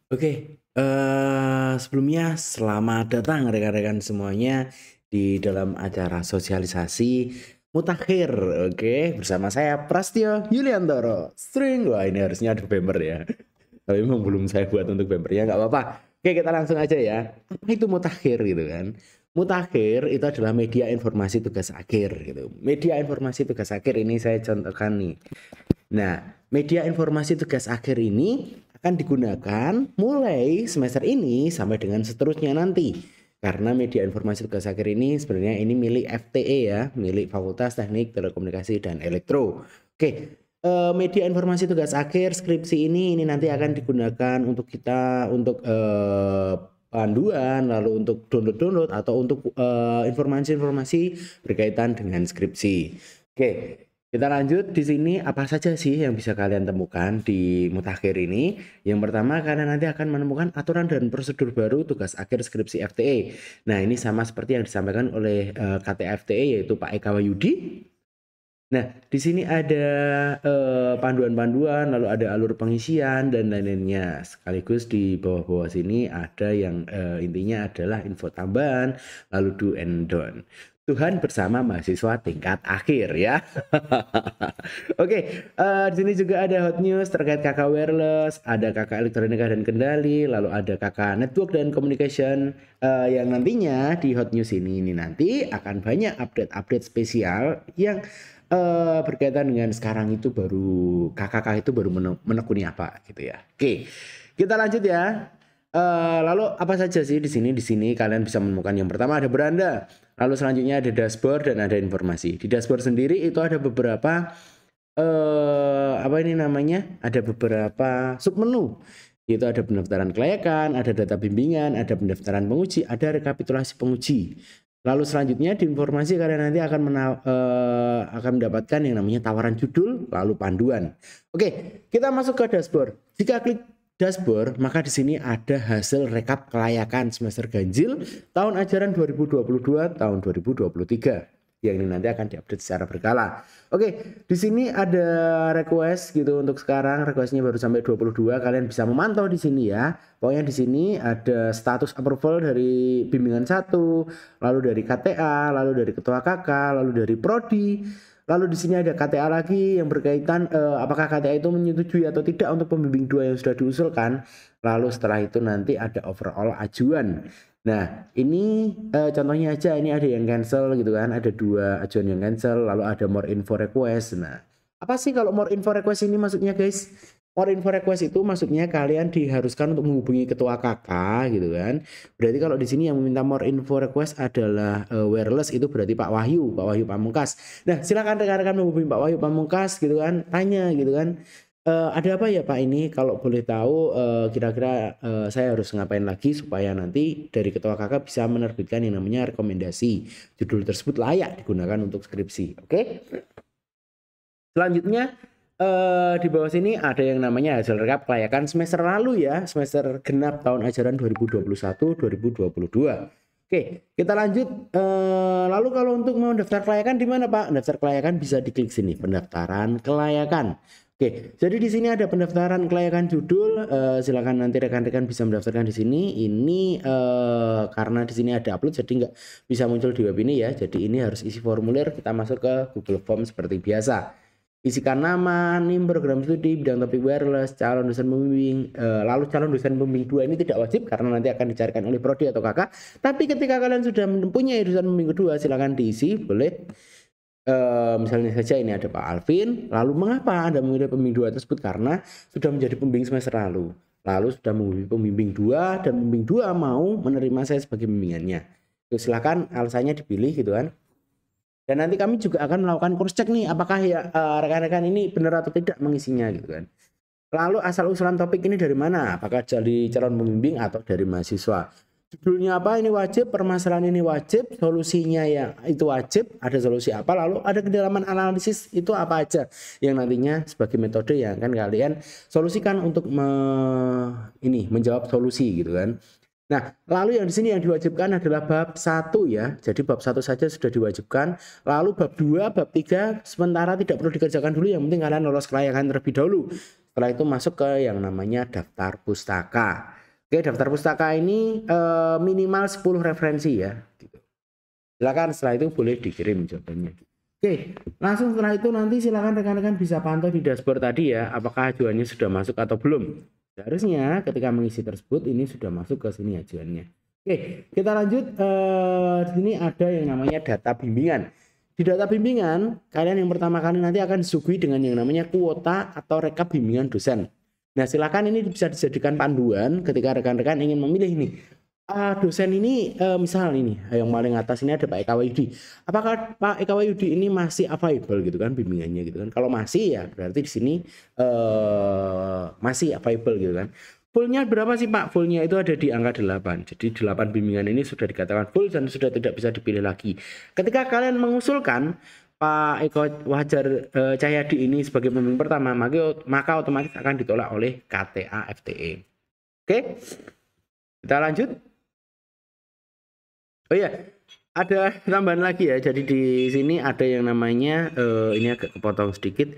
Oke, sebelumnya selamat datang rekan-rekan semuanya di dalam acara sosialisasi Mutakhir. Oke, bersama saya Prastio Yuliantoro. String, wah ini harusnya ada bumper ya. Tapi memang belum saya buat untuk bumpernya, nggak apa-apa. Oke, kita langsung aja ya. Apa itu Mutakhir gitu kan? Mutakhir itu adalah media informasi tugas akhir gitu. Media informasi tugas akhir ini saya contohkan nih. Nah, media informasi tugas akhir ini akan digunakan mulai semester ini sampai dengan seterusnya nanti. Karena media informasi tugas akhir ini sebenarnya ini milik FTE ya, milik Fakultas Teknik Telekomunikasi dan Elektro. Oke, media informasi tugas akhir skripsi ini nanti akan digunakan untuk kita untuk panduan, lalu untuk download-download atau untuk informasi-informasi berkaitan dengan skripsi. Oke, kita lanjut di sini apa saja sih yang bisa kalian temukan di Mutakhir ini? Yang pertama kalian nanti akan menemukan aturan dan prosedur baru tugas akhir skripsi FTE. Nah, ini sama seperti yang disampaikan oleh KTA FTE yaitu Pak Eka Wahyudi. Nah, di sini ada panduan-panduan, lalu ada alur pengisian dan lain-lainnya. Sekaligus di bawah-bawah sini ada yang intinya adalah info tambahan, lalu do and don't. Tuhan bersama mahasiswa tingkat akhir ya. Oke, di sini juga ada hot news terkait kakak wireless, ada kakak elektronika dan kendali, lalu ada kakak network dan communication yang nantinya di hot news ini nanti akan banyak update-update spesial yang berkaitan dengan sekarang itu baru kakak-kakak itu baru menekuni apa gitu ya. Oke, kita lanjut ya. Lalu apa saja sih di sini? Di sini kalian bisa menemukan yang pertama ada beranda, lalu selanjutnya ada dashboard dan ada informasi. Di dashboard sendiri itu ada beberapa apa ini namanya? Ada beberapa submenu. Itu ada pendaftaran kelayakan, ada data bimbingan, ada pendaftaran penguji, ada rekapitulasi penguji. Lalu selanjutnya di informasi kalian nanti akan mendapatkan yang namanya tawaran judul, lalu panduan. Oke, kita masuk ke dashboard. Jika klik dashboard, maka di sini ada hasil rekap kelayakan semester ganjil tahun ajaran 2022 tahun 2023 yang ini nanti akan diupdate secara berkala. Oke, di sini ada request gitu untuk sekarang. Requestnya baru sampai 22. Kalian bisa memantau di sini ya. Pokoknya di sini ada status approval dari bimbingan 1, lalu dari KTA, lalu dari ketua KK, lalu dari prodi. Lalu di sini ada KTA lagi yang berkaitan apakah KTA itu menyetujui atau tidak untuk pembimbing 2 yang sudah diusulkan. Lalu setelah itu nanti ada overall ajuan. Nah, ini contohnya aja, ini ada yang cancel gitu kan, ada 2 ajuan yang cancel, lalu ada more info request. Nah, apa sih kalau more info request ini maksudnya guys? More info request itu maksudnya kalian diharuskan untuk menghubungi ketua KK gitu kan. Berarti kalau di sini yang meminta more info request adalah wireless itu berarti Pak Wahyu Pamungkas. Nah, silakan rekan-rekan menghubungi Pak Wahyu Pamungkas gitu kan, tanya gitu kan. Ada apa ya Pak ini? Kalau boleh tahu kira-kira saya harus ngapain lagi supaya nanti dari ketua kakak bisa menerbitkan yang namanya rekomendasi judul tersebut layak digunakan untuk skripsi. Oke? Selanjutnya di bawah sini ada yang namanya hasil rekap kelayakan semester lalu ya, semester genap tahun ajaran 2021-2022. Oke, kita lanjut. Lalu kalau untuk mau daftar kelayakan di mana Pak? Daftar kelayakan bisa diklik sini, pendaftaran kelayakan. Oke, jadi di sini ada pendaftaran kelayakan judul. Silakan nanti rekan-rekan bisa mendaftarkan di sini. Ini karena di sini ada upload, jadi nggak bisa muncul di web ini ya. Jadi ini harus isi formulir. Kita masuk ke Google Form seperti biasa. Isikan nama, NIM, program studi, bidang topik wireless, calon dosen pembimbing. Lalu calon dosen pembimbing 2 ini tidak wajib karena nanti akan dicarikan oleh prodi atau kakak. Tapi ketika kalian sudah mempunyai dosen pembimbing kedua, silakan diisi, boleh. Misalnya saja ini ada Pak Alvin, lalu mengapa Anda memilih pembimbing 2 tersebut? Karena sudah menjadi pembimbing semester lalu sudah membimbing pembimbing 2 dan pembimbing 2 mau menerima saya sebagai bimbingannya. Silakan alasannya dipilih gitu kan. Dan nanti kami juga akan melakukan cross check nih apakah ya rekan-rekan ini benar atau tidak mengisinya gitu kan. Lalu asal usulan topik ini dari mana? Apakah dari calon pembimbing atau dari mahasiswa? Judulnya apa ini wajib, permasalahan ini wajib, solusinya yang itu wajib, ada solusi apa, lalu ada kedalaman analisis itu apa aja yang nantinya sebagai metode yang akan kalian solusikan untuk menjawab solusi gitu kan. Nah, lalu yang di sini yang diwajibkan adalah bab 1 ya. Jadi bab 1 saja sudah diwajibkan. Lalu bab 2, bab 3 sementara tidak perlu dikerjakan dulu, yang penting kalian lolos kelayakan terlebih dahulu. Setelah itu masuk ke yang namanya daftar pustaka. Oke, daftar pustaka ini minimal 10 referensi ya. Gitu. Silakan setelah itu boleh dikirim jawabannya. Oke, langsung setelah itu nanti silakan rekan-rekan bisa pantau di dashboard tadi ya, apakah ajuannya sudah masuk atau belum. Seharusnya ketika mengisi tersebut ini sudah masuk ke sini ajuannya. Oke, kita lanjut. Di sini ada yang namanya data bimbingan. Di data bimbingan, kalian yang pertama kali nanti akan disuguhi dengan yang namanya kuota atau rekap bimbingan dosen. Nah, silakan ini bisa dijadikan panduan ketika rekan-rekan ingin memilih nih. Dosen ini misal ini yang paling atas ini ada Pak Eka Wahyudi. Apakah Pak Eka Wahyudi ini masih available gitu kan bimbingannya gitu kan? Kalau masih ya berarti di sini masih available gitu kan. Fullnya berapa sih Pak? Fullnya itu ada di angka 8. Jadi 8 bimbingan ini sudah dikatakan full dan sudah tidak bisa dipilih lagi. Ketika kalian mengusulkan Pak Eko Wajar Cahyadi ini sebagai pembimbing pertama, maka otomatis akan ditolak oleh KTA FTE. Oke, kita lanjut. Oh iya, ada tambahan lagi ya. Jadi di sini ada yang namanya ini agak kepotong sedikit.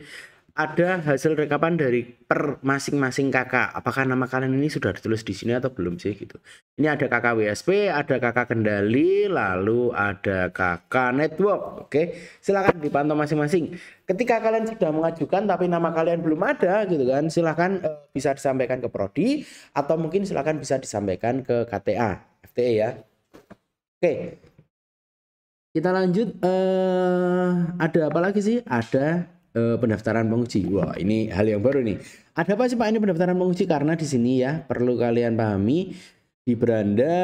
Ada hasil rekapan dari per masing-masing kakak. Apakah nama kalian ini sudah ditulis di sini atau belum sih gitu. Ini ada kakak WSP, ada kakak kendali, lalu ada kakak network. Oke, silakan dipantau masing-masing. Ketika kalian sudah mengajukan tapi nama kalian belum ada gitu kan, silakan bisa disampaikan ke prodi atau mungkin silakan bisa disampaikan ke KTA FTE ya. Oke, kita lanjut. Ada apa lagi sih? Ada pendaftaran penguji. Wah, ini hal yang baru nih. Ada apa sih Pak ini pendaftaran penguji? Karena di sini ya perlu kalian pahami di beranda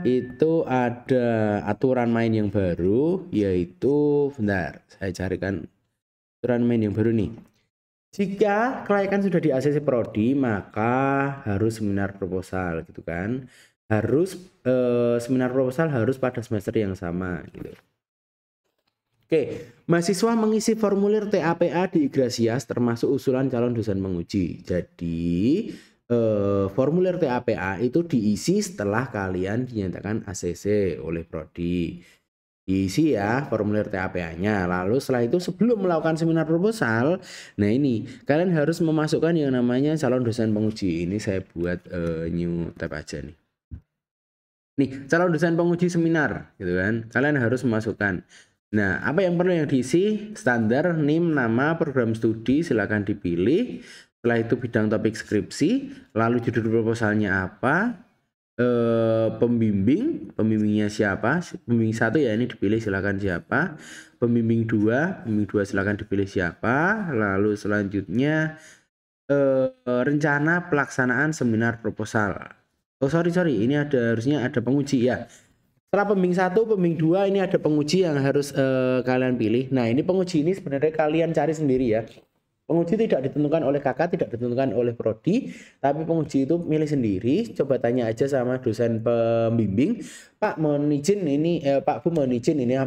itu ada aturan main yang baru, yaitu bentar, saya carikan aturan main yang baru nih. Jika kelayakan sudah di ACC Prodi, maka harus seminar proposal gitu kan. Harus seminar proposal harus pada semester yang sama gitu. Oke, mahasiswa mengisi formulir TAPA di Igrasias termasuk usulan calon dosen penguji. Jadi formulir TAPA itu diisi setelah kalian dinyatakan ACC oleh prodi. Diisi ya formulir TAPA-nya. Lalu setelah itu sebelum melakukan seminar proposal, nah ini kalian harus memasukkan yang namanya calon dosen penguji. Ini saya buat new tab aja nih. Nih, calon dosen penguji seminar gitu kan. Kalian harus memasukkan. Nah, apa yang perlu yang diisi? Standar, NIM, nama, program studi, silakan dipilih. Setelah itu bidang topik skripsi, lalu judul proposalnya apa? Pembimbingnya siapa? Pembimbing 1 ya ini dipilih silakan siapa. Pembimbing 2 silakan dipilih siapa. Lalu selanjutnya rencana pelaksanaan seminar proposal. Oh sorry ini harusnya ada penguji ya. Setelah pembimbing 1, pembimbing 2 ini ada penguji yang harus kalian pilih. Nah ini penguji ini sebenarnya kalian cari sendiri ya. Penguji tidak ditentukan oleh kakak, tidak ditentukan oleh prodi, tapi penguji itu milih sendiri. Coba tanya aja sama dosen pembimbing, Pak mohon izin ini, Pak Bu mohon izin ini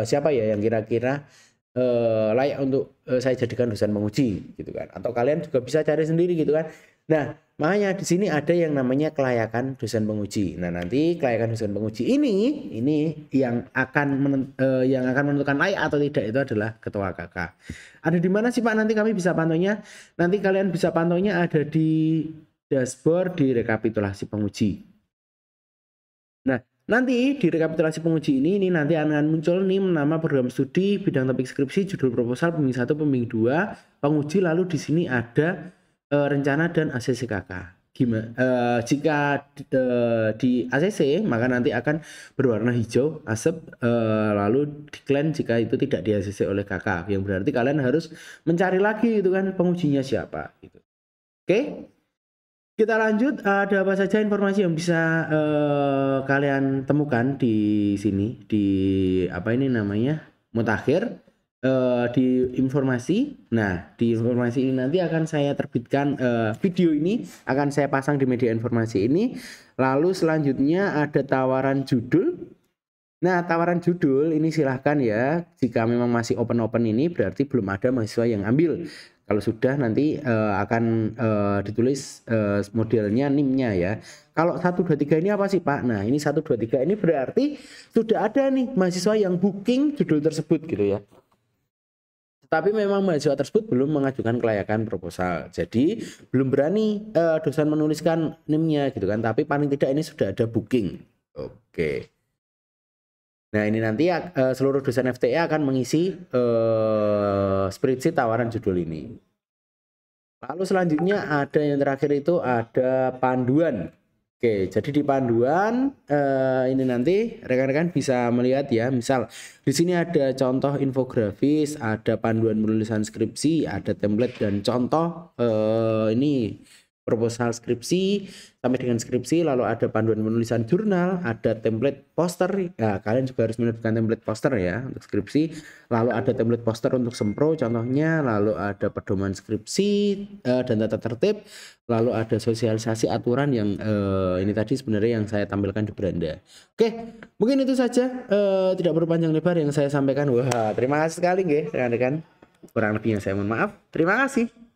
siapa ya yang kira-kira layak untuk saya jadikan dosen penguji gitu kan. Atau kalian juga bisa cari sendiri gitu kan. Nah, makanya di sini ada yang namanya kelayakan dosen penguji. Nah, nanti kelayakan dosen penguji ini yang akan menentukan layak atau tidak itu adalah ketua KK. Ada di mana sih Pak nanti kami bisa pantaunya? Nanti kalian bisa pantaunya ada di dashboard di rekapitulasi penguji. Nah, nanti di rekapitulasi penguji ini nanti akan muncul NIM, nama, program studi, bidang topik skripsi, judul proposal, pembimbing 1, pembimbing 2, penguji, lalu di sini ada rencana dan ACC KK. Jika di ACC maka nanti akan berwarna hijau asap, lalu decline jika itu tidak di ACC oleh KK, yang berarti kalian harus mencari lagi itu kan pengujinya siapa gitu. Oke, kita lanjut. Ada apa saja informasi yang bisa kalian temukan di sini di apa ini namanya mutakhir di informasi. Nah, di informasi ini nanti akan saya terbitkan video ini akan saya pasang di media informasi ini. Lalu selanjutnya ada tawaran judul. Nah, tawaran judul ini silahkan ya. Jika memang masih open ini berarti belum ada mahasiswa yang ambil. Kalau sudah nanti akan ditulis modelnya NIM-nya ya. Kalau 1, 2, 3 ini apa sih Pak? Nah, ini 1, 2, 3 ini berarti sudah ada nih mahasiswa yang booking judul tersebut gitu ya. Tapi memang mahasiswa tersebut belum mengajukan kelayakan proposal. Jadi belum berani dosen menuliskan NIM-nya gitu kan. Tapi paling tidak ini sudah ada booking. Oke. Nah ini nanti seluruh dosen FTE akan mengisi spreadsheet tawaran judul ini. Lalu selanjutnya ada yang terakhir itu ada panduan. Oke, jadi di panduan ini nanti rekan-rekan bisa melihat ya, misal di sini ada contoh infografis, ada panduan penulisan skripsi, ada template dan contoh ini proposal skripsi sampai dengan skripsi, lalu ada panduan penulisan jurnal, ada template poster. Ya, kalian juga harus menentukan template poster ya untuk skripsi. Lalu ada template poster untuk sempro contohnya, lalu ada pedoman skripsi dan tata tertib, lalu ada sosialisasi aturan yang ini tadi sebenarnya yang saya tampilkan di beranda. Oke, mungkin itu saja, tidak perlu panjang lebar yang saya sampaikan. Wah, terima kasih sekali nggih rekan-rekan. Kurang lebihnya saya mohon maaf. Terima kasih.